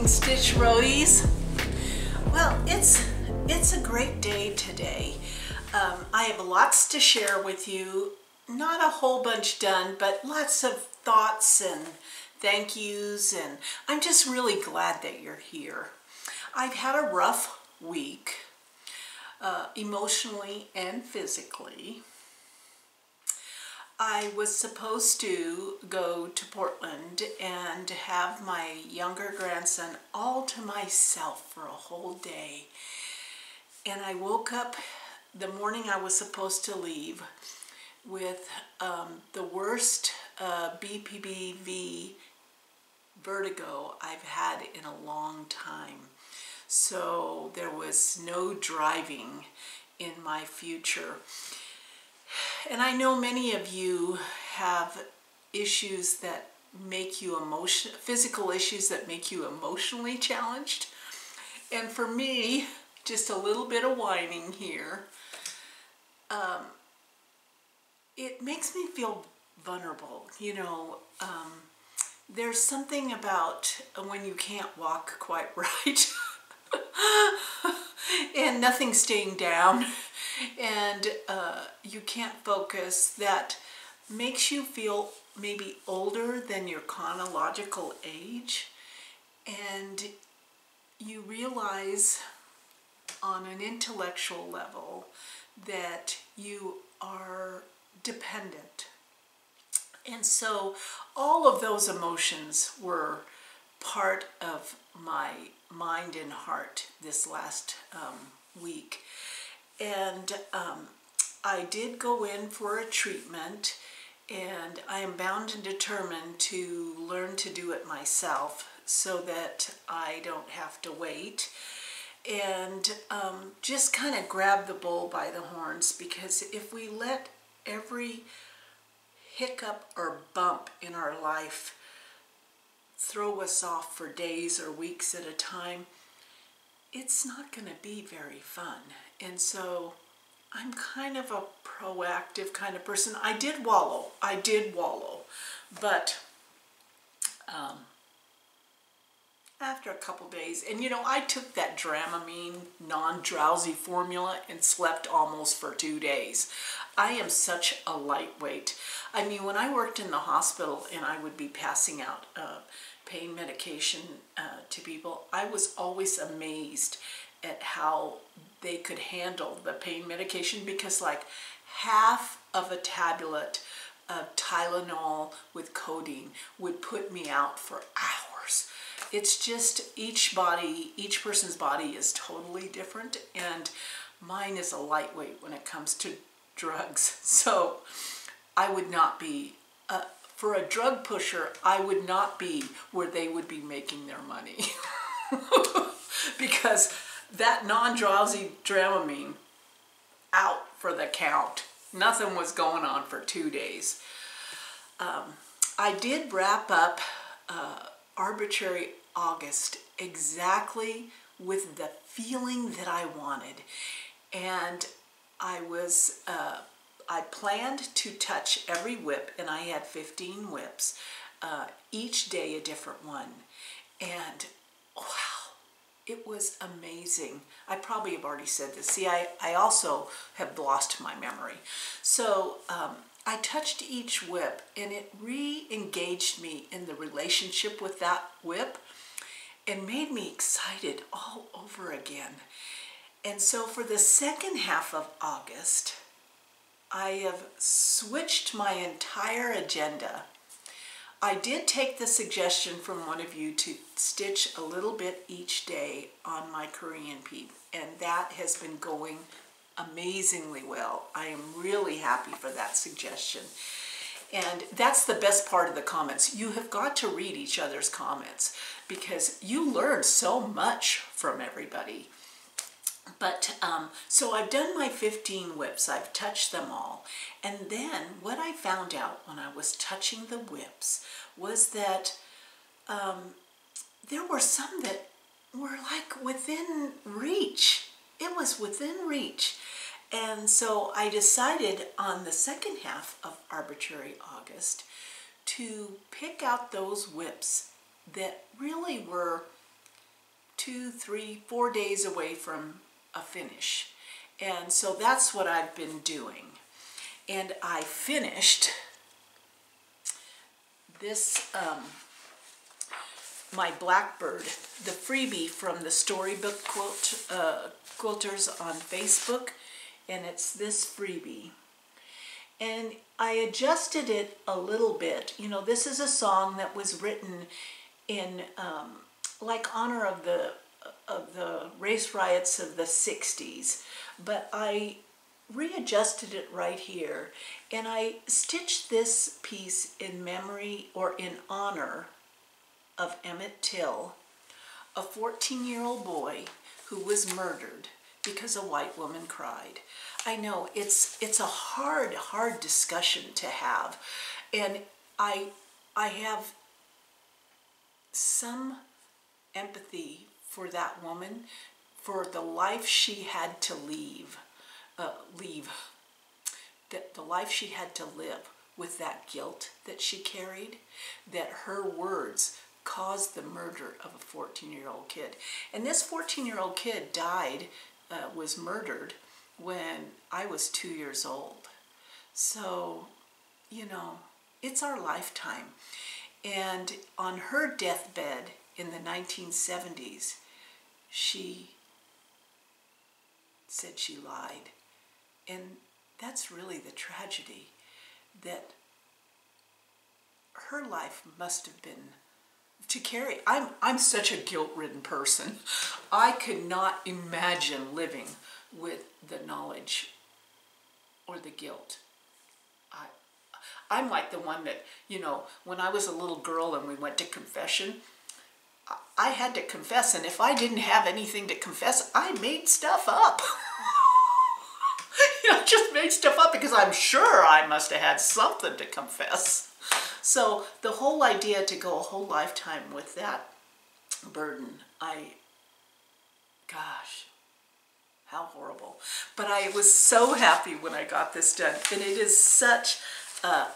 morning, Stitch Roadies. Well, it's a great day today. I have lots to share with you. Not a whole bunch done, but lots of thoughts and thank yous, and I'm just really glad that you're here. I've had a rough week, emotionally and physically. I was supposed to go to Portland and have my younger grandson all to myself for a whole day. And I woke up the morning I was supposed to leave with the worst BPPV vertigo I've had in a long time. So there was no driving in my future. And I know many of you have issues that make you physical issues that make you emotionally challenged. And for me, just a little bit of whining here, it makes me feel vulnerable. You know, there's something about when you can't walk quite right and nothing's staying down, and you can't focus, that makes you feel maybe older than your chronological age, and you realize on an intellectual level that you are dependent. And so all of those emotions were part of my mind and heart this last week. And I did go in for a treatment, and I am bound and determined to learn to do it myself so that I don't have to wait, and just kind of grab the bull by the horns, because if we let every hiccup or bump in our life throw us off for days or weeks at a time, it's not going to be very fun. And so I'm kind of a proactive kind of person. I did wallow, but after a couple days, and you know, I took that Dramamine non-drowsy formula and slept almost for 2 days. I am such a lightweight. I mean, when I worked in the hospital and I would be passing out pain medication to people, I was always amazed at how they could handle the pain medication, because like half of a tablet of Tylenol with codeine would put me out for hours. It's just each person's body is totally different, and mine is a lightweight when it comes to drugs. So I would not be, for a drug pusher, I would not be where they would be making their money. Because that non-drowsy Dramamine, out for the count. Nothing was going on for 2 days. I did wrap up Arbitrary August exactly with the feeling that I wanted. And I planned to touch every whip, and I had 15 whips, each day a different one. And wow, it was amazing. I probably have already said this. See, I also have lost my memory. So I touched each whip, and it re-engaged me in the relationship with that whip and made me excited all over again. And so for the second half of August, I have switched my entire agenda. I did take the suggestion from one of you to stitch a little bit each day on my Korean peep, and that has been going amazingly well. I am really happy for that suggestion. And that's the best part of the comments. You have got to read each other's comments, because you learn so much from everybody. But so I've done my 15 whips, I've touched them all. And then what I found out when I was touching the whips was that there were some that were like within reach. It was within reach. And so I decided on the second half of Arbitrary August to pick out those whips that really were 2, 3, 4 days away from a finish. And so that's what I've been doing. And I finished this, my Blackbird, the freebie from the Storybook Quilters on Facebook, and it's this freebie. And I adjusted it a little bit. You know, this is a song that was written in like honor of the race riots of the 60s, but I readjusted it right here, and I stitched this piece in memory or in honor of Emmett Till, a 14-year-old boy who was murdered because a white woman cried. I know it's a hard discussion to have, and I have some empathy for that woman, for the life she had to the life she had to live with that guilt that she carried, that her words caused the murder of a 14-year-old kid. And this 14-year-old kid died, was murdered when I was 2 years old. So, you know, it's our lifetime. And on her deathbed in the 1970s, she said she lied. And that's really the tragedy, that her life must have been to carry. I'm such a guilt-ridden person. I could not imagine living with the knowledge or the guilt. I'm like the one that, you know, when I was a little girl and we went to confession, I had to confess, and if I didn't have anything to confess, I made stuff up. You know, I just made stuff up because I'm sure I must have had something to confess. So the whole idea to go a whole lifetime with that burden, gosh, how horrible. But I was so happy when I got this done, and it is such a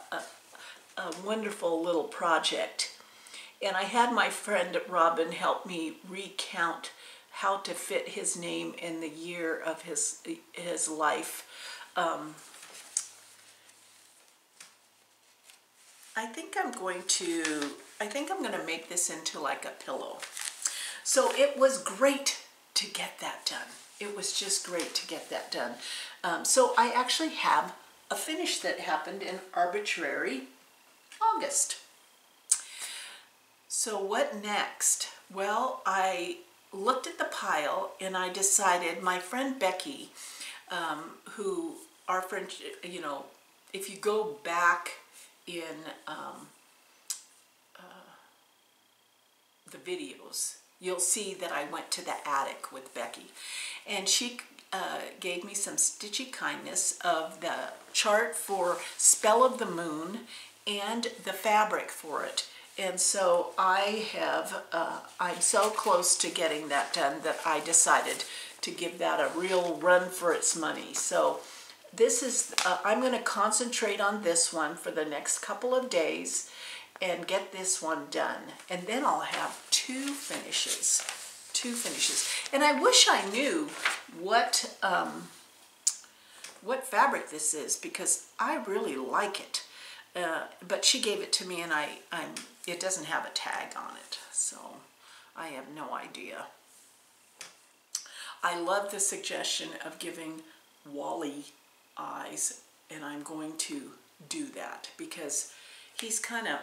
wonderful little project. And I had my friend Robin help me recount how to fit his name in the year of his life. I think I'm going to make this into like a pillow. So it was great to get that done. It was just great to get that done. So I actually have a finish that happened in arbitrary August. So what next? Well, I looked at the pile and I decided, my friend Becky, who, our friend, you know, if you go back in the videos, you'll see that I went to the attic with Becky, and she gave me some stitchy kindness of the chart for Spell of the Moon and the fabric for it. And so I'm so close to getting that done that I decided to give that a real run for its money. So this is, I'm going to concentrate on this one for the next couple of days and get this one done. And then I'll have two finishes. And I wish I knew what fabric this is, because I really like it. But she gave it to me, and it doesn't have a tag on it, so I have no idea. I love the suggestion of giving Wally eyes, and I'm going to do that because he's kind of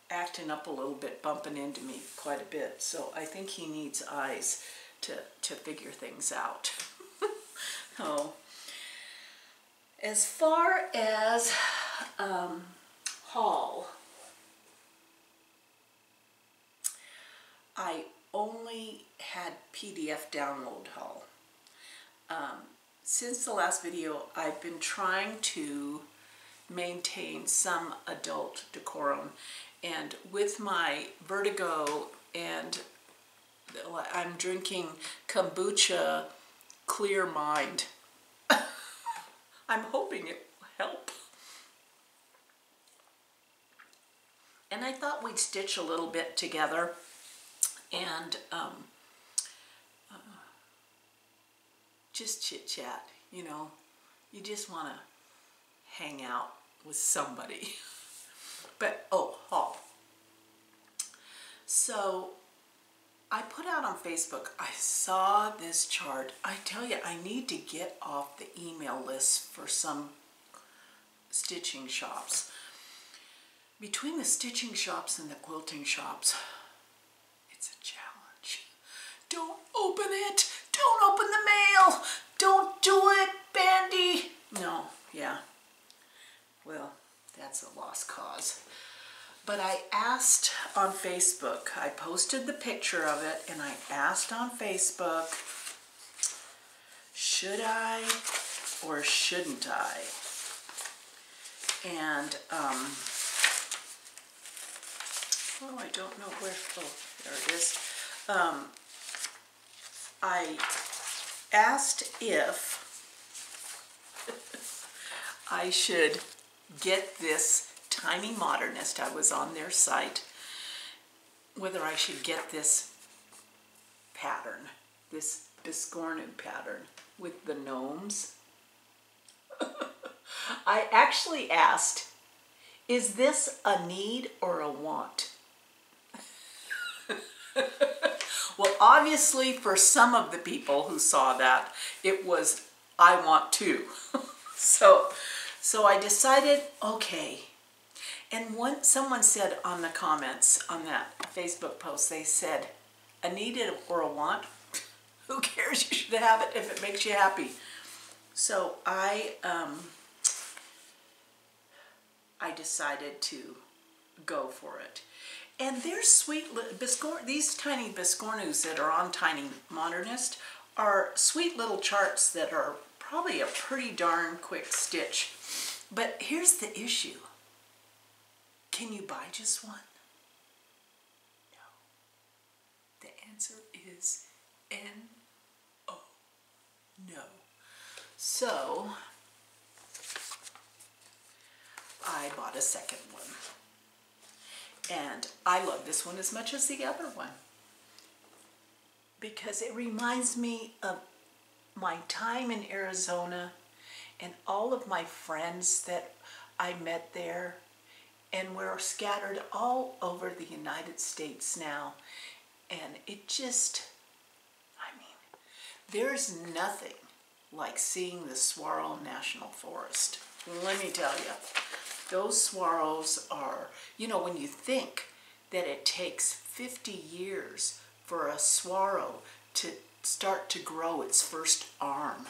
acting up a little bit, bumping into me quite a bit, so I think he needs eyes to figure things out. Oh. As far as haul, I only had PDF download haul. Since the last video, I've been trying to maintain some adult decorum, and with my vertigo, and I'm drinking kombucha clear mind, I'm hoping it will help. And I thought we'd stitch a little bit together, and just chit chat, you know. You just want to hang out with somebody. But, so I put out on Facebook, I saw this chart. I tell you, I need to get off the email list for some stitching shops. Between the stitching shops and the quilting shops, it's a challenge. Don't open it. Don't open the mail. Don't do it, Bandy. No, yeah. Well, that's a lost cause. But I asked on Facebook, I posted the picture of it, and I asked on Facebook, should I or shouldn't I? And, oh, I don't know where, oh, there it is. I asked if I should get this Tiny Modernist. I was on their site, whether I should get this pattern, this Biscornu pattern with the gnomes. I actually asked, is this a need or a want? Well, obviously for some of the people who saw that, it was, I want to. So I decided, okay. And someone said on the comments on that Facebook post, they said, a need or a want? Who cares? You should have it if it makes you happy. So I decided to go for it. And they're sweet, these tiny Biscornus that are on Tiny Modernist are sweet little charts that are probably a pretty darn quick stitch. But here's the issue. Can you buy just one? No. The answer is N-O. No. So I bought a second one. And I love this one as much as the other one, because it reminds me of my time in Arizona and all of my friends that I met there, and we're scattered all over the United States now. And it just, I mean, there's nothing like seeing the Saguaro National Forest. Let me tell you. Those saguaros are, you know, when you think that it takes 50 years for a saguaro to start to grow its first arm,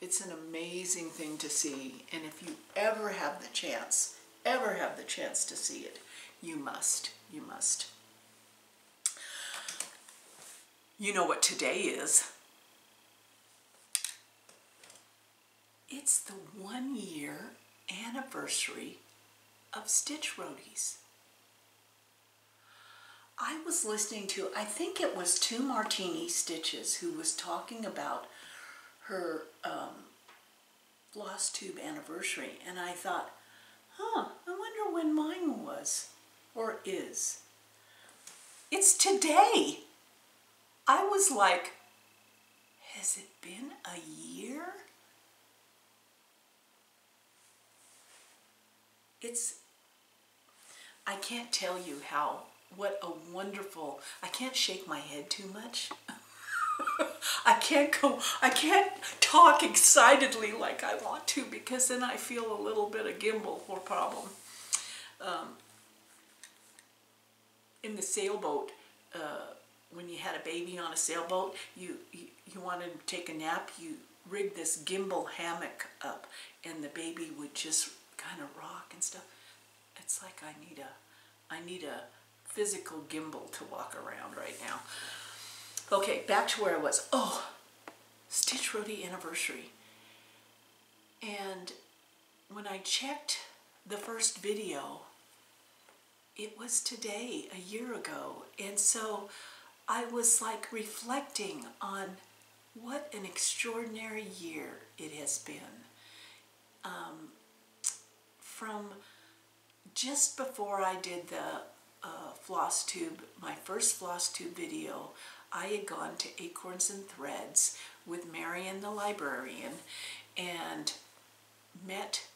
it's an amazing thing to see. And if you ever have the chance to see it, you must. You know what today is? It's the 1 year anniversary of Stitch Roadies. I was listening to, I think it was 2 Martini Stitches, who was talking about her floss tube anniversary, and I thought, I wonder when mine was, or is. It's today. I was like, has it been a year? I can't tell you what a wonderful, I can't shake my head too much. I can't talk excitedly like I want to, because then I feel a little bit of gimbal or problem. In the sailboat, when you had a baby on a sailboat, you wanted to take a nap, you rigged this gimbal hammock up, and the baby would just kind of rock and stuff. It's like I need a physical gimbal to walk around right now. Okay, back to where I was. Oh, Stitch Roadie anniversary. And when I checked the first video, it was today, a year ago. And so I was like reflecting on what an extraordinary year it has been. From just before I did the floss tube, my first floss tube video, I had gone to Acorns and Threads with Marion the librarian and met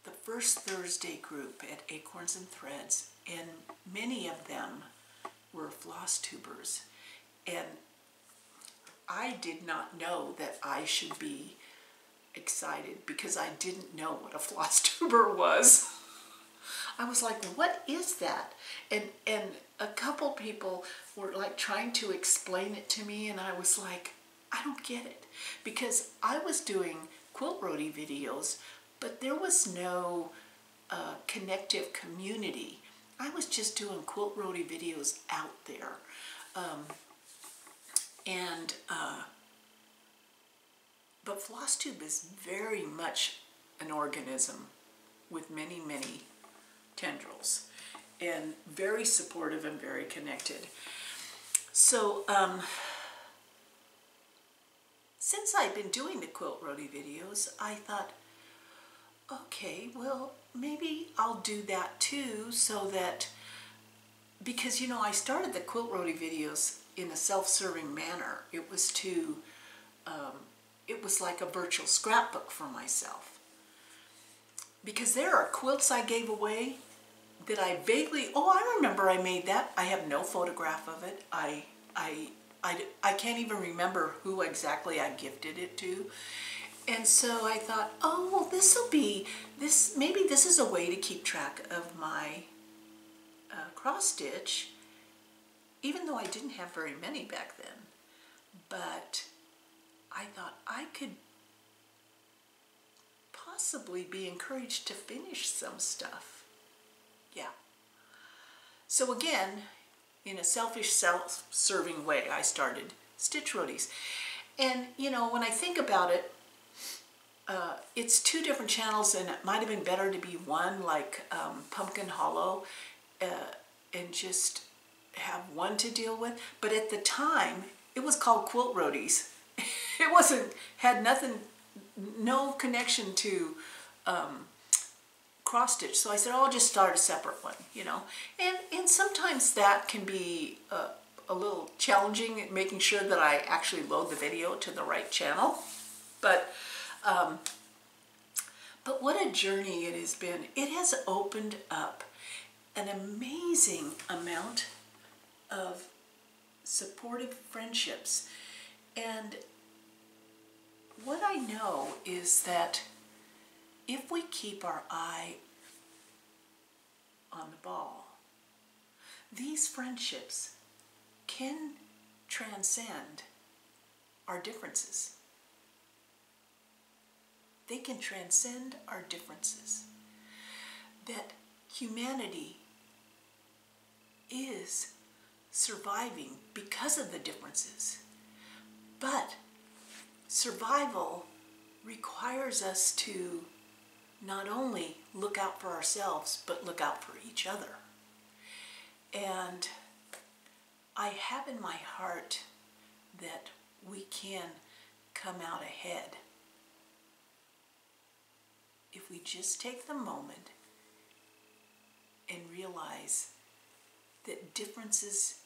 the first Thursday group at Acorns and Threads, and many of them were floss tubers. And I did not know that I should be excited because I didn't know what a floss tuber was. I was like, what is that? And a couple people were like trying to explain it to me, and I was like, I don't get it. Because I was doing quilt roadie videos, but there was no connective community. I was just doing quilt roadie videos out there. But floss tube is very much an organism with many, many tendrils, and very supportive and very connected. So since I've been doing the quilt roadie videos, I thought, okay, well, maybe I'll do that too, so that, because, you know, I started the quilt roadie videos in a self-serving manner. It was to, it was like a virtual scrapbook for myself. Because there are quilts I gave away that I vaguely, oh, I remember I made that. I have no photograph of it. I can't even remember who exactly I gifted it to. And so I thought, oh, well, maybe this is a way to keep track of my cross stitch, even though I didn't have very many back then. But I thought I could possibly be encouraged to finish some stuff. Yeah. So again, in a selfish, self-serving way, I started Stitch Roadies. And, you know, when I think about it, it's two different channels, and it might have been better to be one, like Pumpkin Hollow, and just have one to deal with. But at the time, it was called Quilt Roadies. It had nothing, no connection to cross stitch. So I said, oh, I'll just start a separate one, you know. And sometimes that can be a little challenging, making sure that I actually load the video to the right channel. But what a journey it has been. It has opened up an amazing amount of supportive friendships. And what I know is that if we keep our eye on the ball, these friendships can transcend our differences. They can transcend our differences. That humanity is surviving because of the differences. But survival requires us to not only look out for ourselves, but look out for each other. And I have in my heart that we can come out ahead if we just take the moment and realize that differences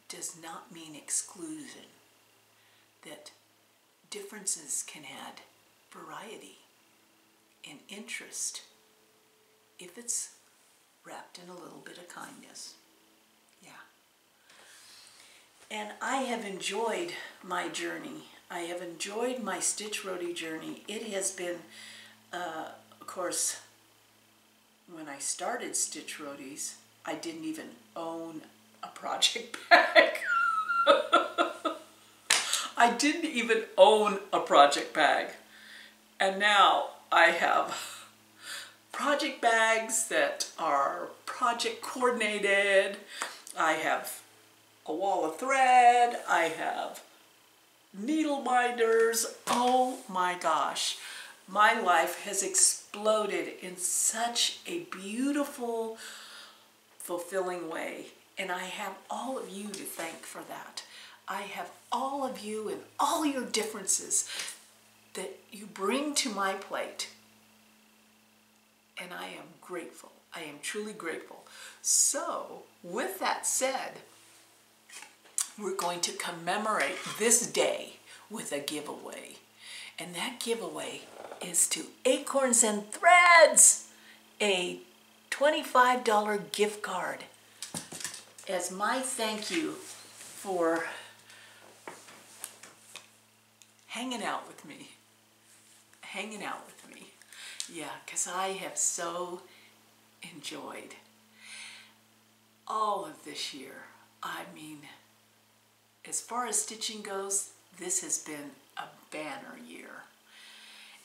does not mean exclusion, that differences can add variety and interest if it's wrapped in a little bit of kindness. Yeah. And I have enjoyed my journey. I have enjoyed my Stitch Roadie journey. It has been, of course, when I started Stitch Roadies, I didn't even own a project bag. I didn't even own a project bag. And now I have project bags that are project coordinated. I have a wall of thread. I have needle binders. Oh my gosh. My life has exploded in such a beautiful, fulfilling way. And I have all of you to thank for that. I have all of you and all your differences that you bring to my plate. And I am grateful. I am truly grateful. So, with that said, we're going to commemorate this day with a giveaway. And that giveaway is to Acorns and Threads, a $25 gift card as my thank you for hanging out with me. Yeah, because I have so enjoyed all of this year. I mean, as far as stitching goes, this has been a banner year.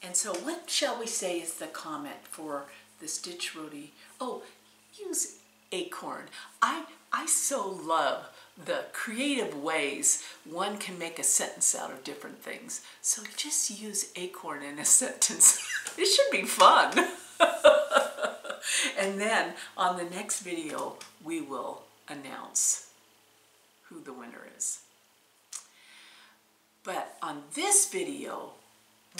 And so what shall we say is the comment for the Stitch Roadie? Oh, use Acorn. I so love the creative ways one can make a sentence out of different things. So just use Acorn in a sentence. It should be fun. And then on the next video, we will announce who the winner is. But on this video,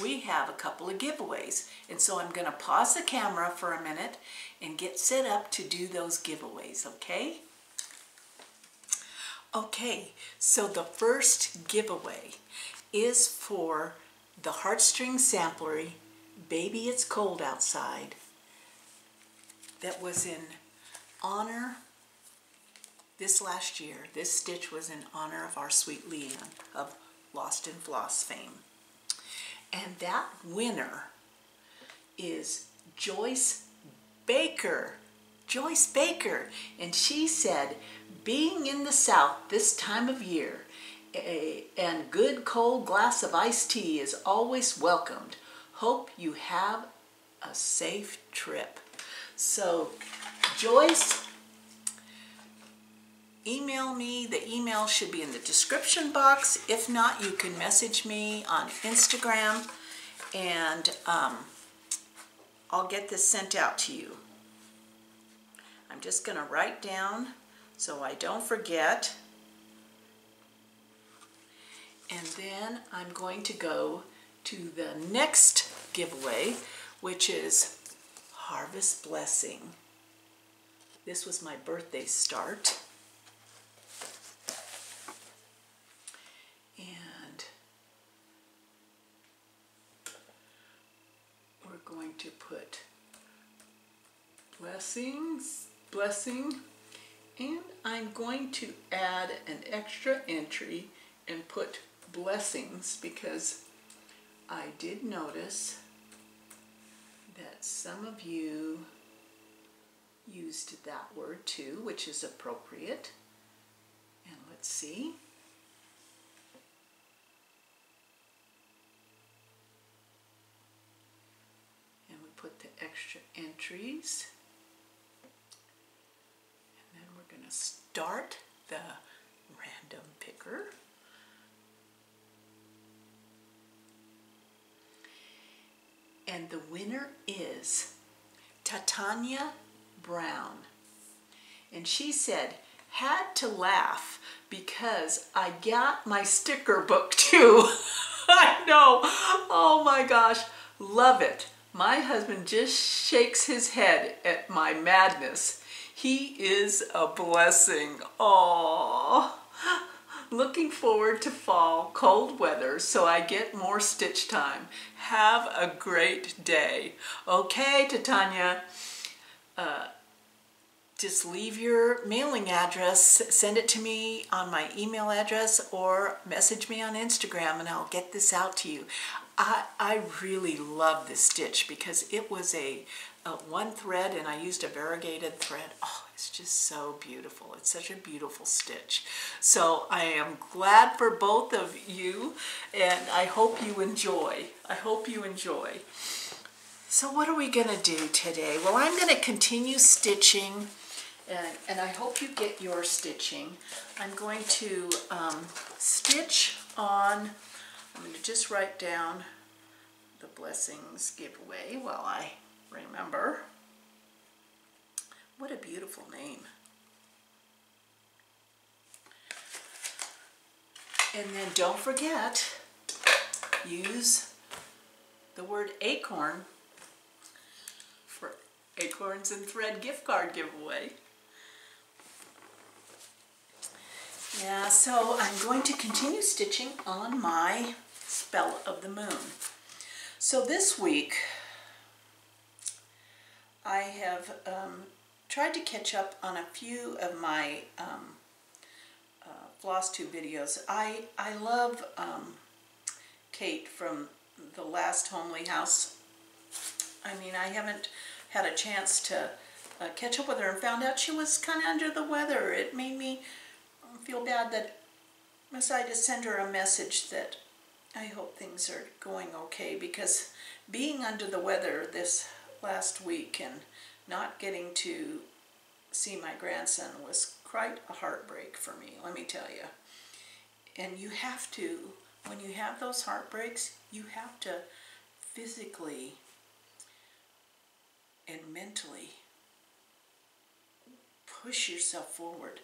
we have a couple of giveaways. And so I'm going to pause the camera for a minute and get set up to do those giveaways, okay? Okay, so the first giveaway is for the Heartstring Sampler, Baby It's Cold Outside, that was in honor this last year. This stitch was in honor of our sweet Leanne of Lost in Floss fame. And that winner is Joyce Baker. Joyce Baker. And she said, being in the South this time of year, and good cold glass of iced tea is always welcomed. Hope you have a safe trip. So, Joyce, email me. The email should be in the description box. If not, you can message me on Instagram, and I'll get this sent out to you. I'm just going to write down so I don't forget. And then I'm going to go to the next giveaway, which is Harvest Blessing. This was my birthday start. And we're going to put blessing, and I'm going to add an extra entry and put blessings because I did notice that some of you used that word too, which is appropriate. And let's see. And we put the extra entries. And then we're going to start the random picker. And the winner is Titania Brown. And she said, had to laugh because I got my sticker book too. I know. Oh my gosh. Love it. My husband just shakes his head at my madness. He is a blessing. Aww. Looking forward to fall, cold weather, so I get more stitch time. Have a great day. Okay, Titania, just leave your mailing address, send it to me on my email address, or message me on Instagram and I'll get this out to you. I really love this stitch because it was a one thread and I used a variegated thread. Oh, it's just so beautiful. It's such a beautiful stitch. So I am glad for both of you and I hope you enjoy. I hope you enjoy. So what are we going to do today? Well, I'm going to continue stitching and I hope you get your stitching. I'm going to stitch on, I'm going to just write down the blessings giveaway while I remember. What a beautiful name. And then don't forget, use the word acorn for Acorns and Thread gift card giveaway. Yeah, so I'm going to continue stitching on my Spell of the Moon. So this week I have tried to catch up on a few of my floss tube videos. I love Kate from the last Homely House. I mean, I haven't had a chance to catch up with her and found out she was kind of under the weather. It made me feel bad that I decided to send her a message that I hope things are going okay, because being under the weather this last week and not getting to see my grandson was quite a heartbreak for me, let me tell you. And you have to, when you have those heartbreaks, you have to physically and mentally push yourself forward,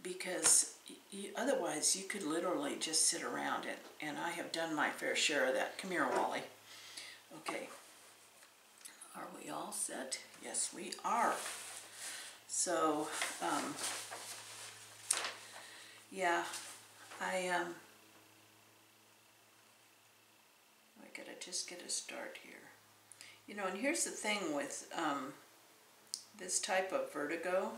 because otherwise you could literally just sit around it. And I have done my fair share of that. Come here, Wally. Okay. Are we all set? Yes, we are. So, yeah, I gotta just get a start here. You know, and here's the thing with this type of vertigo,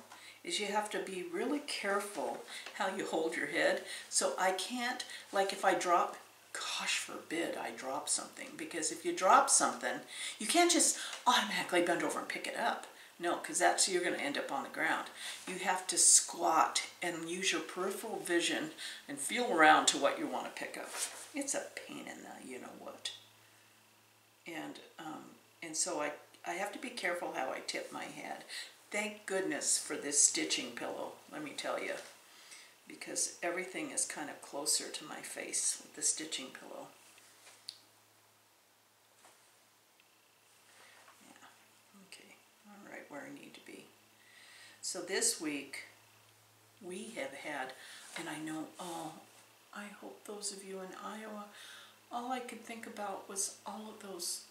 is you have to be really careful how you hold your head. So I can't, like if I drop, gosh forbid I drop something, because if you drop something, you can't just automatically bend over and pick it up. No, because that's, you're going to end up on the ground. You have to squat and use your peripheral vision and feel around to what you want to pick up. It's a pain in the you-know-what. And so I have to be careful how I tip my head. Thank goodness for this stitching pillow, let me tell you, because everything is kind of closer to my face with the stitching pillow. Yeah, okay, all right, where I need to be. So this week we have had, and I know, oh, I hope those of you in Iowa, all I could think about was all of those,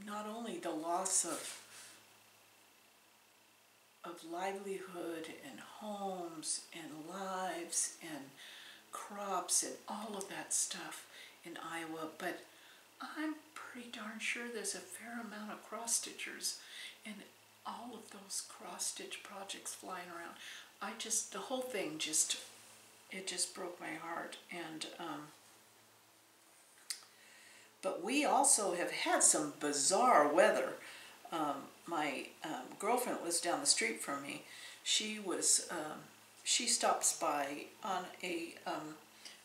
not only the loss of livelihood and homes and lives and crops and all of that stuff in Iowa, but I'm pretty darn sure there's a fair amount of cross-stitchers and all of those cross-stitch projects flying around. The whole thing just, it just broke my heart. And but we also have had some bizarre weather. My girlfriend lives down the street from me. She stops by on a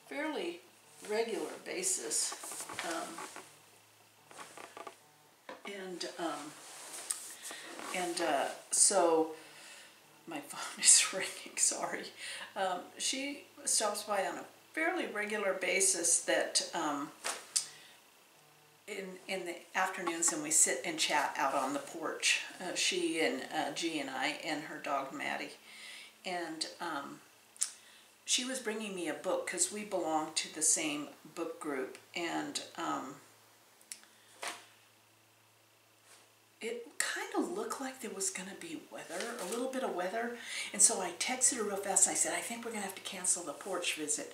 fairly regular basis, so my phone is ringing. Sorry. She stops by on a fairly regular basis. That. In the afternoons, and we sit and chat out on the porch. She and G and I and her dog Maddie. And she was bringing me a book because we belong to the same book group. And it kind of looked like there was going to be weather, a little bit of weather. And so I texted her real fast. And I said, I think we're going to have to cancel the porch visit.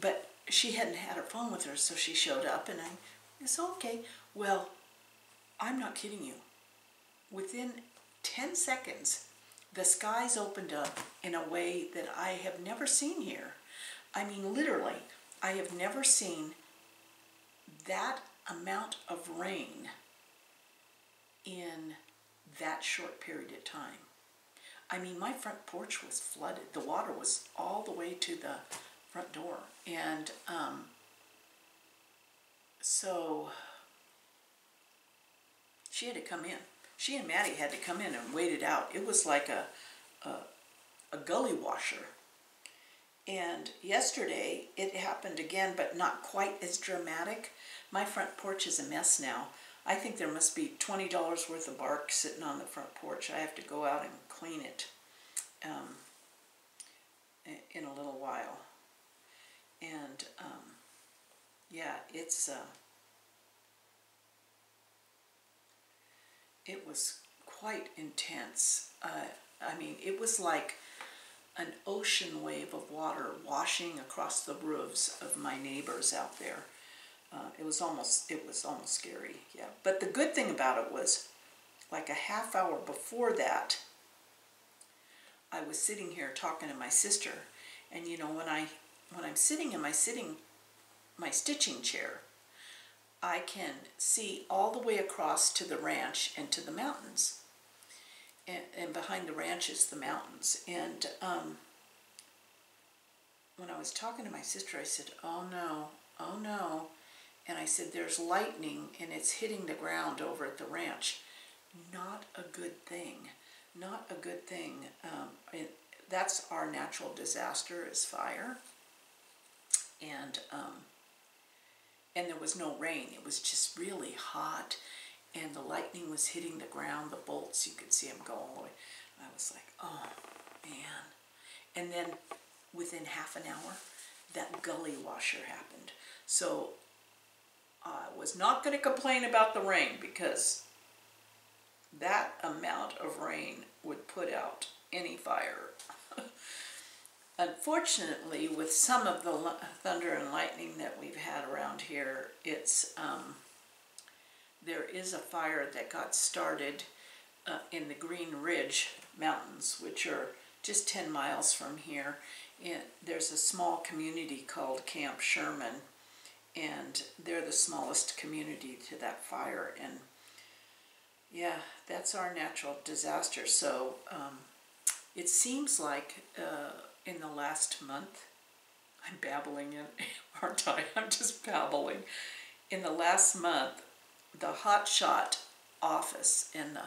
But she hadn't had her phone with her, so she showed up, and it's okay. Well, I'm not kidding you. Within 10 seconds, the skies opened up in a way that I have never seen here. I mean, literally, I have never seen that amount of rain in that short period of time. I mean, my front porch was flooded. The water was all the way to the front door. And so she had to come in. She and Maddie had to come in and wait it out. It was like a gully washer. And yesterday it happened again, but not quite as dramatic. My front porch is a mess now. I think there must be $20 worth of bark sitting on the front porch. I have to go out and clean it in a little while. And yeah, it was quite intense. I mean, it was like an ocean wave of water washing across the roofs of my neighbors out there. It was almost scary, yeah. But the good thing about it was, like a half hour before that, I was sitting here talking to my sister, and you know, when I'm sitting in my stitching chair, I can see all the way across to the ranch and to the mountains. And behind the ranch is the mountains. And when I was talking to my sister, I said, oh no, oh no. And I said, there's lightning and it's hitting the ground over at the ranch. Not a good thing. Not a good thing. That's our natural disaster, is fire. And there was no rain. It was just really hot. And the lightning was hitting the ground, the bolts, you could see them go all the way. I was like, oh, man. And then within half an hour, that gully washer happened. So I was not going to complain about the rain, because that amount of rain would put out any fire. Unfortunately, with some of the thunder and lightning that we've had around here, there is a fire that got started in the Green Ridge Mountains, which are just 10 miles from here. There's a small community called Camp Sherman, and they're the smallest community to that fire. And yeah, that's our natural disaster. So it seems like in the last month, I'm babbling, aren't I? I'm just babbling. In the last month, the hotshot office, and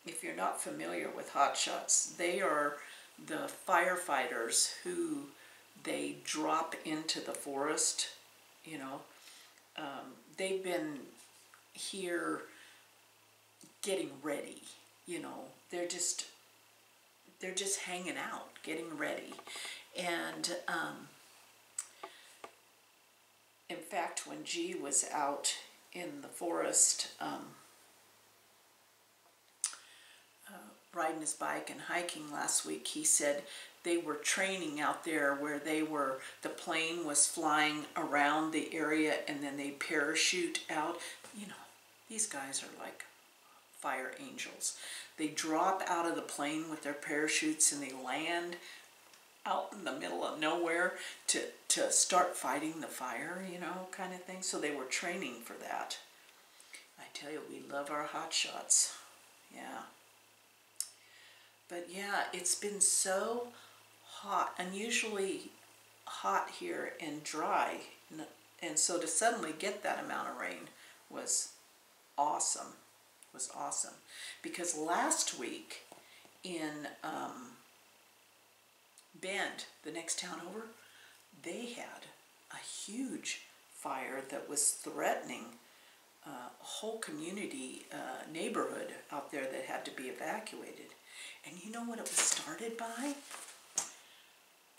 if you're not familiar with hotshots, they are the firefighters who they drop into the forest. You know, they've been here getting ready. You know, they're just hanging out, getting ready. And in fact, when G was out in the forest riding his bike and hiking last week, he said they were training out there where the plane was flying around the area and then they parachute out. You know, these guys are like fire angels. They drop out of the plane with their parachutes and they land out in the middle of nowhere to start fighting the fire, you know, kind of thing. So they were training for that. I tell you, we love our hot shots. Yeah. But yeah, it's been so hot, unusually hot here and dry. And so to suddenly get that amount of rain was awesome. Was awesome. Because last week in Bend, the next town over, they had a huge fire that was threatening a whole community, neighborhood out there that had to be evacuated. And you know what it was started by?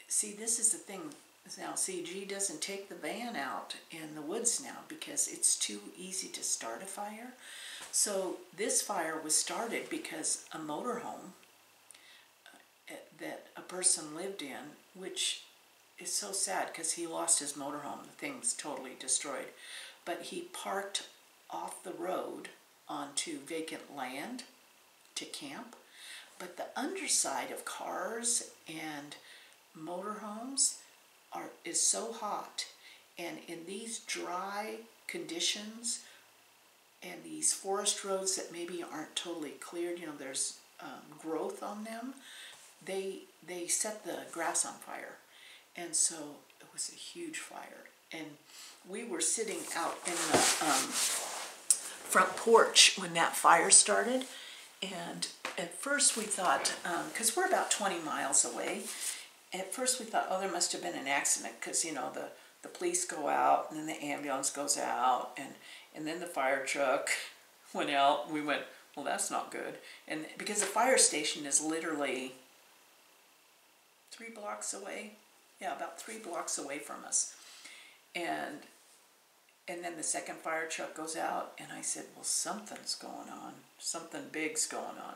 See, this is the thing. Now, see, G doesn't take the van out in the woods now because it's too easy to start a fire. So this fire was started because a motorhome that a person lived in, which is so sad because he lost his motorhome. The thing's totally destroyed. But he parked off the road onto vacant land to camp. But the underside of cars and motorhomes is so hot. And in these dry conditions and these forest roads that maybe aren't totally cleared, you know, there's growth on them, they set the grass on fire. And so it was a huge fire. And we were sitting out in the front porch when that fire started. And at first we thought, because we're about 20 miles away, at first we thought, oh, there must have been an accident, because, you know, the police go out, and then the ambulance goes out, and then the fire truck went out. We went, well, that's not good. And because the fire station is literally 3 blocks away. Yeah, about 3 blocks away from us. And then the second fire truck goes out, and I said, well, something's going on. Something big's going on.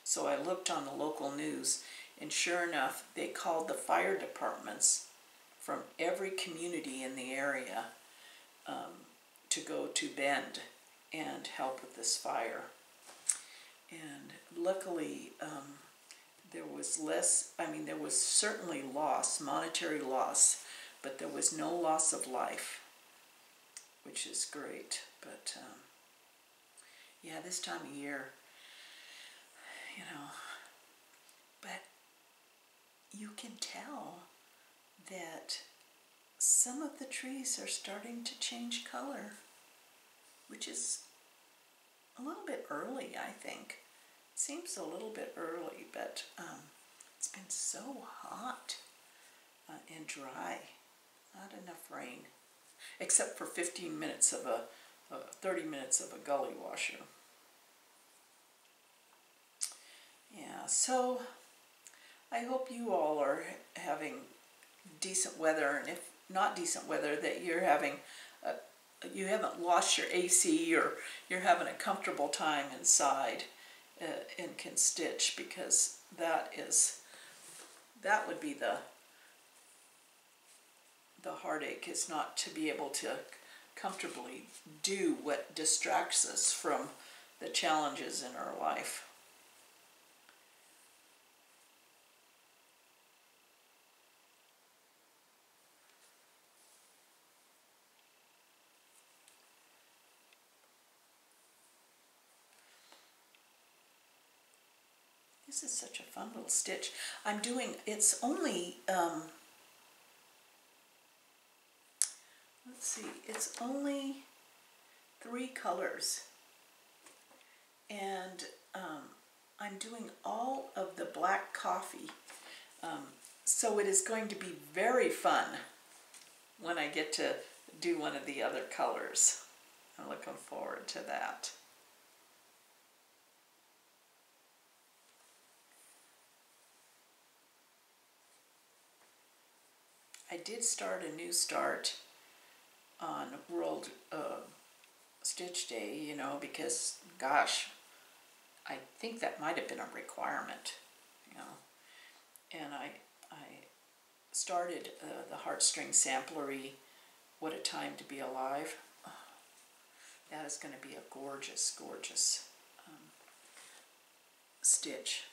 So I looked on the local news, And sure enough, they called the fire departments from every community in the area to go to Bend and help with this fire. And luckily, there was less, I mean, there was certainly loss, monetary loss, but there was no loss of life, which is great. But yeah, this time of year, you know, but you can tell that some of the trees are starting to change color, which is a little bit early, I think. Seems a little bit early, but it's been so hot and dry. Not enough rain, except for 15 minutes of 30 minutes of a gully washer. Yeah, so I hope you all are having decent weather, and if not decent weather, that you're having you haven't lost your AC, or you're having a comfortable time inside and can stitch, because that would be the heartache, is not to be able to comfortably do what distracts us from the challenges in our life. This is such a fun little stitch. I'm doing, it's only, let's see, it's only 3 colors. And I'm doing all of the black coffee. So it is going to be very fun when I get to do one of the other colors. I'm looking forward to that. I did start a new start on World Stitch Day, you know, because, gosh, I think that might have been a requirement, you know. And I started the Heartstring Samplery, What a Time to Be Alive. Oh, that is going to be a gorgeous, gorgeous stitch.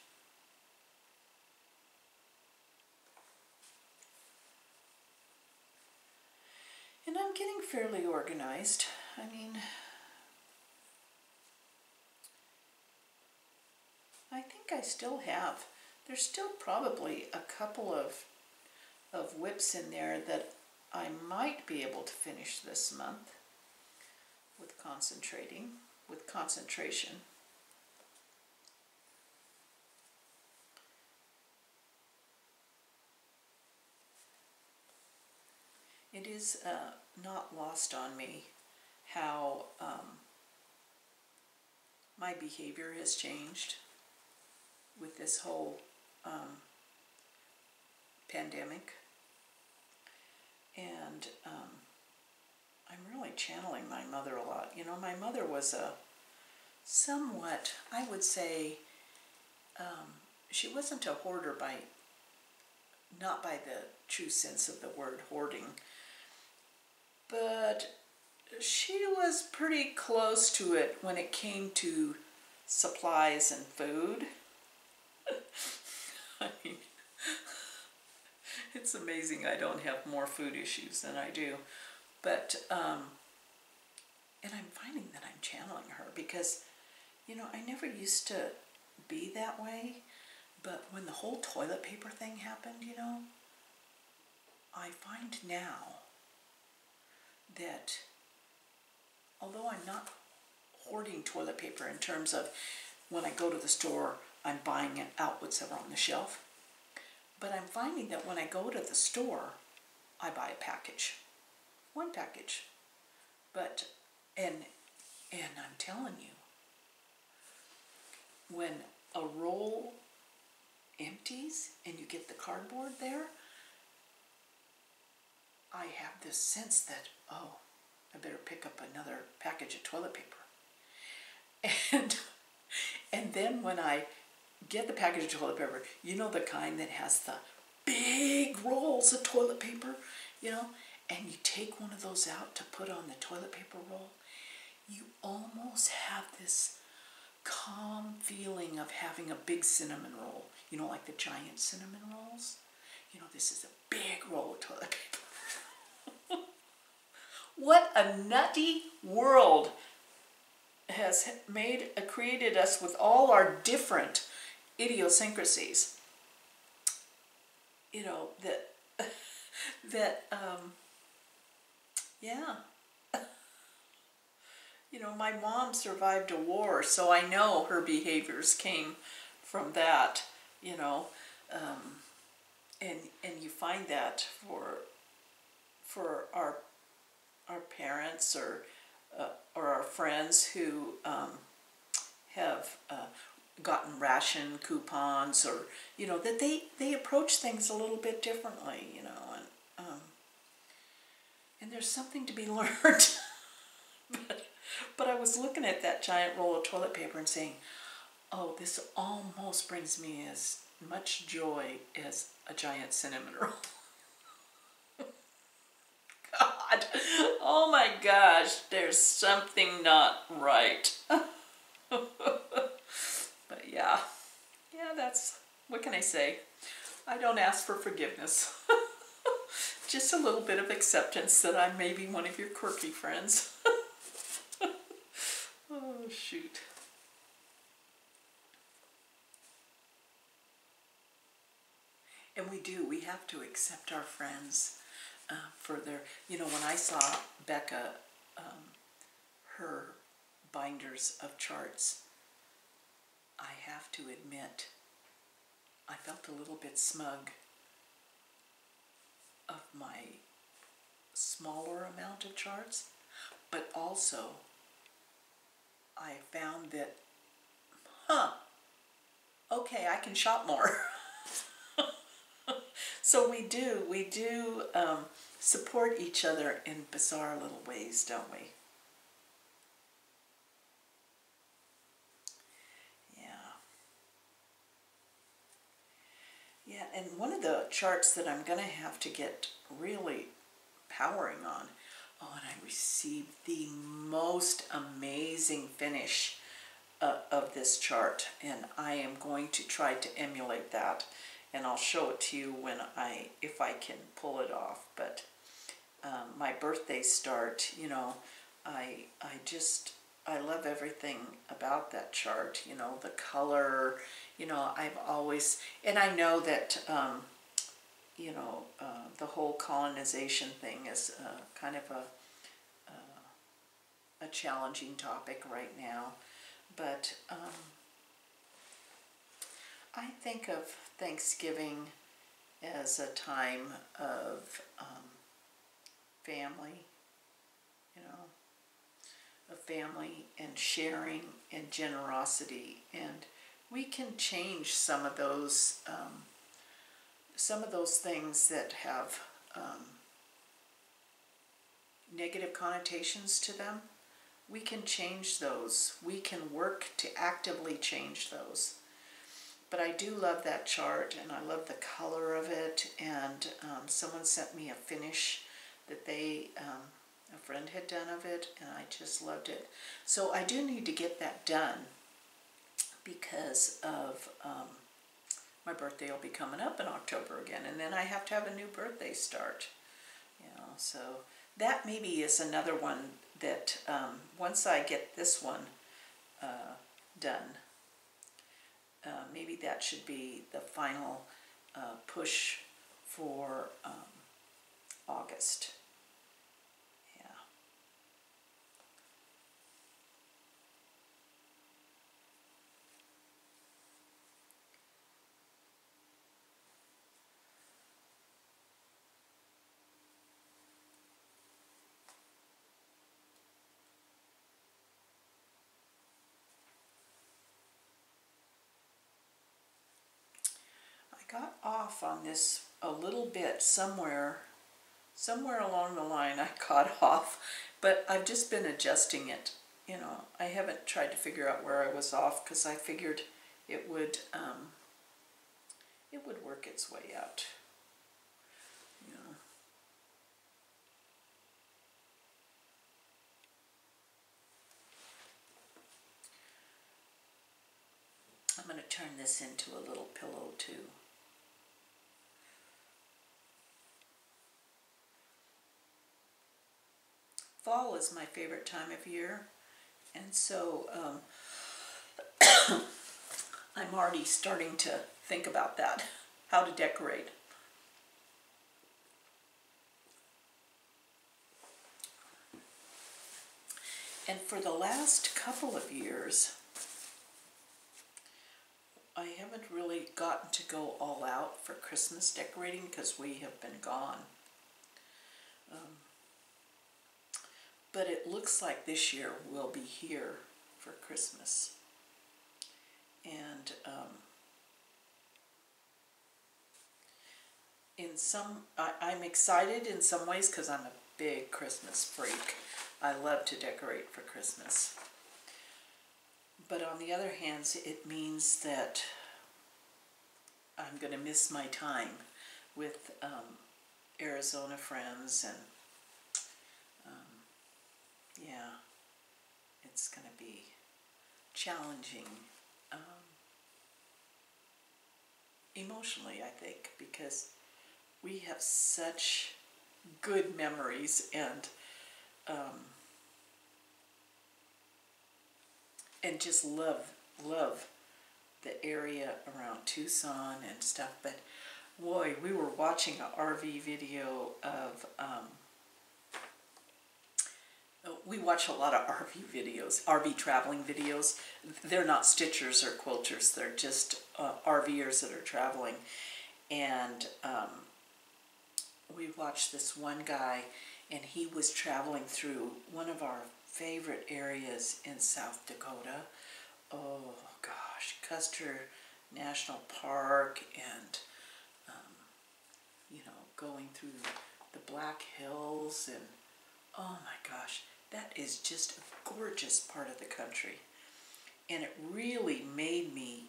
And I'm getting fairly organized. I mean, I think I still have, there's still probably a couple of whips in there that I might be able to finish this month with concentration. It is not lost on me how my behavior has changed with this whole pandemic. And I'm really channeling my mother a lot. You know, my mother was a somewhat, I would say, she wasn't a hoarder not by the true sense of the word hoarding, but she was pretty close to it when it came to supplies and food. I mean, it's amazing I don't have more food issues than I do. But, and I'm finding that I'm channeling her because, you know, I never used to be that way. But when the whole toilet paper thing happened, you know, I find now that although I'm not hoarding toilet paper in terms of when I go to the store, I'm buying it out what's ever on the shelf, but I'm finding that when I go to the store, I buy a package, one package. But, and I'm telling you, when a roll empties and you get the cardboard there, I have this sense that, oh, I better pick up another package of toilet paper. And then when I get the package of toilet paper. You know, the kind that has the big rolls of toilet paper, you know, and you take one of those out to put on the toilet paper roll. You almost have this calm feeling of having a big cinnamon roll. You know, like the giant cinnamon rolls? You know, this is a big roll of toilet paper. What a nutty world has created us with all our different idiosyncrasies. You know, yeah. You know, my mom survived a war, so I know her behaviors came from that, you know, and you find that for our parents or our friends who have gotten ration coupons, or, you know, that they approach things a little bit differently, you know, and there's something to be learned. But I was looking at that giant roll of toilet paper and saying, oh, this almost brings me as much joy as a giant cinnamon roll. God, oh my gosh, there's something not right. But yeah, that's, what can I say? I don't ask for forgiveness. Just a little bit of acceptance that I may be one of your quirky friends. Oh, shoot. And we have to accept our friends for their, you know, when I saw Becca, her binders of charts, I have to admit, I felt a little bit smug of my smaller amount of charts, but also I found that, okay, I can shop more. So we do support each other in bizarre little ways, don't we? Yeah, and one of the charts that I'm going to have to get really powering on, oh, and I received the most amazing finish of this chart, and I am going to try to emulate that, and I'll show it to you if I can pull it off. But my birthday start, you know, I love everything about that chart, you know, the color, you know, I've always, and I know that, you know, the whole colonization thing is kind of a challenging topic right now, but I think of Thanksgiving as a time of family, you know, of family and sharing and generosity, and we can change some of those things that have negative connotations to them. We can change those. We can work to actively change those. But I do love that chart, and I love the color of it, and someone sent me a finish that a friend had done of it, and I just loved it. So I do need to get that done because of my birthday will be coming up in October again, and then I have to have a new birthday start, you know. So that maybe is another one that once I get this one done, maybe that should be the final push for August. Yeah. Got off on this a little bit somewhere along the line. I got off, but I've just been adjusting it, you know. I haven't tried to figure out where I was off because I figured it would work its way out. You know. I'm going to turn this into a little pillow too. Fall is my favorite time of year, and so I'm already starting to think about that, how to decorate. And for the last couple of years, I haven't really gotten to go all out for Christmas decorating because we have been gone. But it looks like this year we'll be here for Christmas. And I'm excited in some ways because I'm a big Christmas freak. I love to decorate for Christmas. But on the other hand, it means that I'm going to miss my time with Arizona friends, and yeah, it's going to be challenging emotionally, I think, because we have such good memories and just love the area around Tucson and stuff. But boy, we were watching an RV video of we watch a lot of RV videos, RV traveling videos. They're not stitchers or quilters, they're just RVers that are traveling. And we watched this one guy, and he was traveling through one of our favorite areas in South Dakota. Oh gosh, Custer National Park, and you know, going through the Black Hills, and oh my gosh, that is just a gorgeous part of the country. And it really made me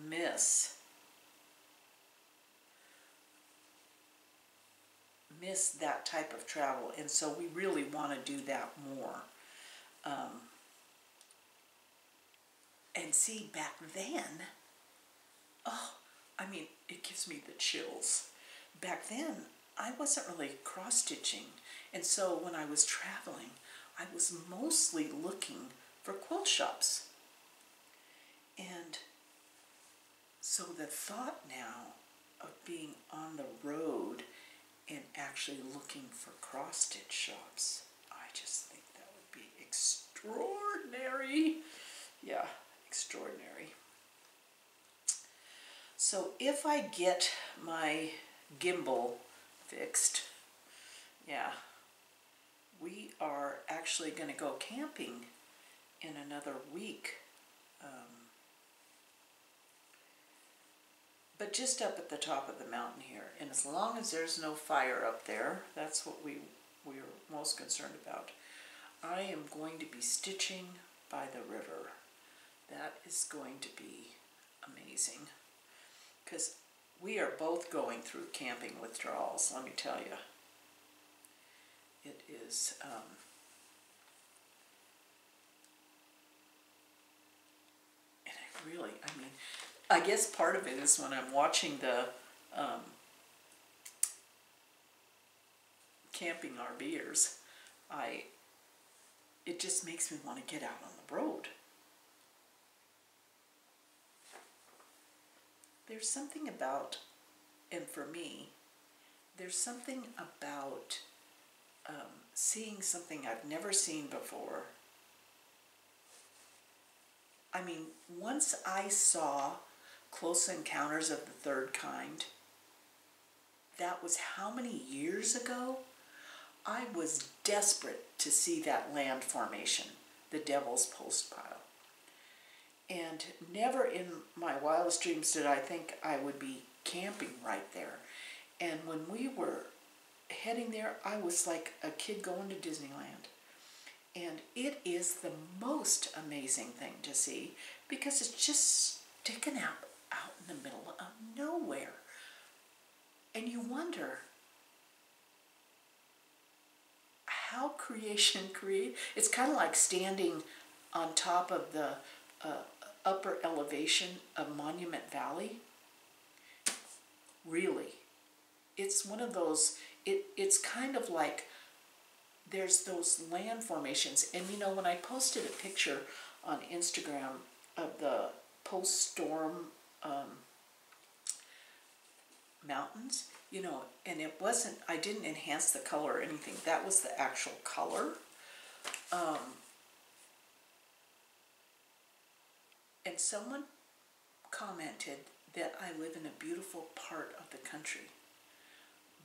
miss that type of travel, and so we really want to do that more. And see, back then, oh, I mean, it gives me the chills. Back then, I wasn't really cross-stitching, and so when I was traveling, I was mostly looking for quilt shops. And so the thought now of being on the road and actually looking for cross-stitch shops, I just think that would be extraordinary. Yeah, extraordinary. So if I get my gimbal fixed, yeah, we are actually going to go camping in another week. But just up at the top of the mountain here. And as long as there's no fire up there, that's what we're most concerned about. I am going to be stitching by the river. That is going to be amazing. Because we are both going through camping withdrawals, let me tell you. It is, and it really, I mean, I guess part of it is when I'm watching the camping RVers, it just makes me want to get out on the road. There's something about, and for me, there's something about seeing something I've never seen before. I mean, once I saw Close Encounters of the Third Kind, that was how many years ago? I was desperate to see that land formation, the Devil's Post Pile. And never in my wildest dreams did I think I would be camping right there. And when we were heading there, I was like a kid going to Disneyland. And it is the most amazing thing to see because it's just sticking out in the middle of nowhere. And you wonder how creation it's kind of like standing on top of the upper elevation of Monument Valley. Really, it's one of those, it's kind of like there's those land formations. And you know, when I posted a picture on Instagram of the post-storm mountains, you know, and it wasn't, I didn't enhance the color or anything, that was the actual color. And someone commented that I live in a beautiful part of the country,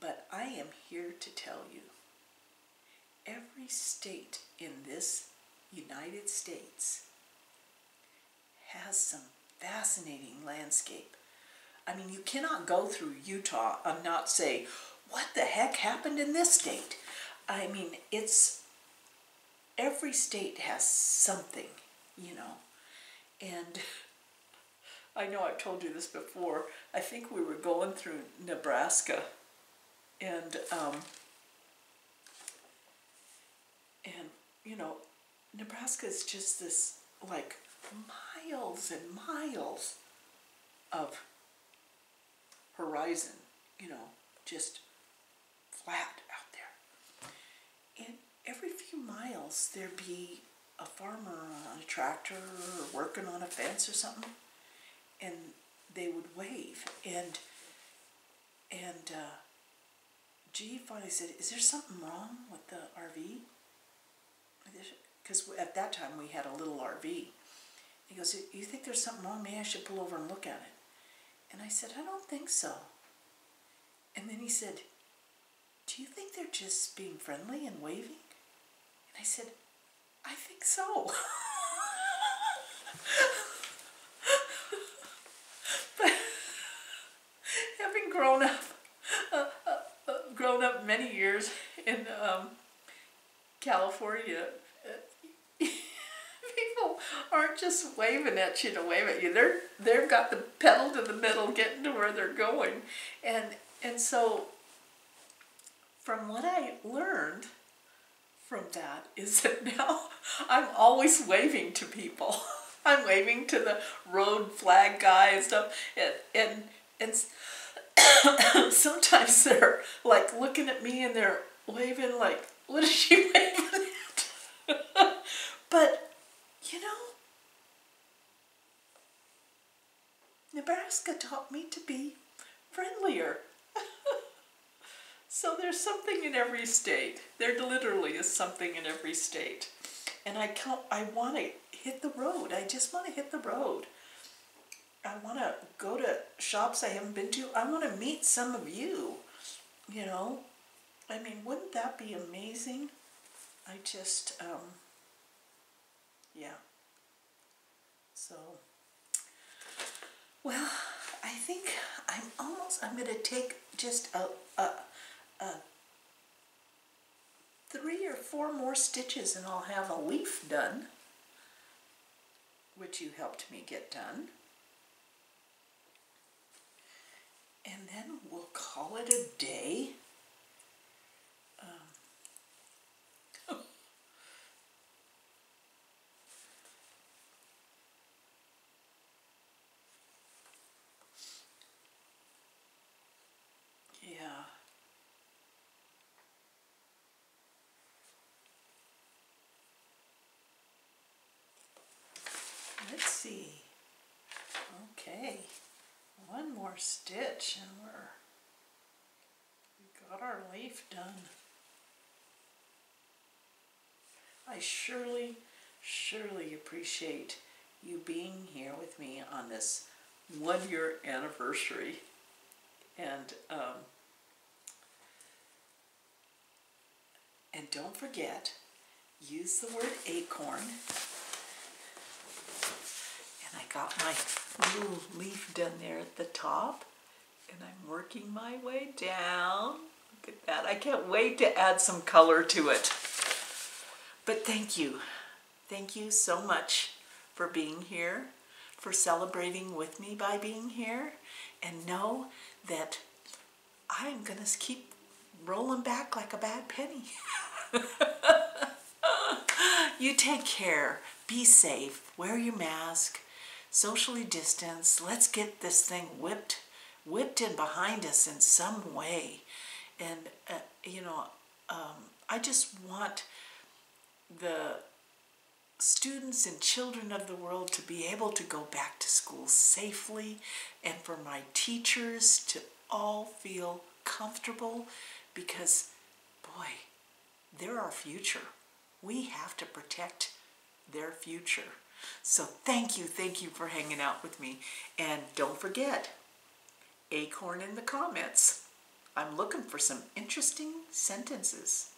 but I am here to tell you, every state in this United States has some fascinating landscape. I mean, you cannot go through Utah and not say, what the heck happened in this state? I mean, every state has something, you know. And I know I've told you this before, I think we were going through Nebraska, and you know, Nebraska is just this, like, miles and miles of horizon, you know, just flat out there. And every few miles there'd be a farmer on a tractor or working on a fence or something, and they would wave. And G finally said, is there something wrong with the RV? Because at that time we had a little RV. He goes, you think there's something wrong? Maybe I should pull over and look at it. And I said, I don't think so. And then he said, do you think they're just being friendly and waving? And I said, I think so. But having grown up many years in California, people aren't just waving at you to wave at you. They've got the pedal to the metal, getting to where they're going, and so from what I learned from that is that now I'm always waving to people. I'm waving to the road flag guy and stuff, and sometimes they're like looking at me and they're waving like, what is she waving at? But you know, Nebraska taught me to be friendlier. So there's something in every state. There literally is something in every state. And I want to hit the road. I just want to hit the road. I want to go to shops I haven't been to. I want to meet some of you, you know. I mean, wouldn't that be amazing? I just, yeah. So, well, I think I'm going to take just a 3 or 4 more stitches and I'll have a leaf done, which you helped me get done. And then we'll call it a day. Yeah. Let's see. Okay. One more stitch and we got our leaf done. I surely appreciate you being here with me on this 1-year anniversary. And don't forget, use the word acorn. And I got my little leaf done there at the top, and I'm working my way down. Look at that. I can't wait to add some color to it. But thank you. Thank you so much for being here, for celebrating with me by being here, and know that I'm going to keep rolling back like a bad penny. You take care. Be safe. Wear your mask. Socially distance. Let's get this thing whipped in behind us in some way. And, I just want the students and children of the world to be able to go back to school safely, and for my teachers to all feel comfortable, because, boy, they're our future. We have to protect their future. So thank you for hanging out with me. And don't forget, acorn in the comments. I'm looking for some interesting sentences.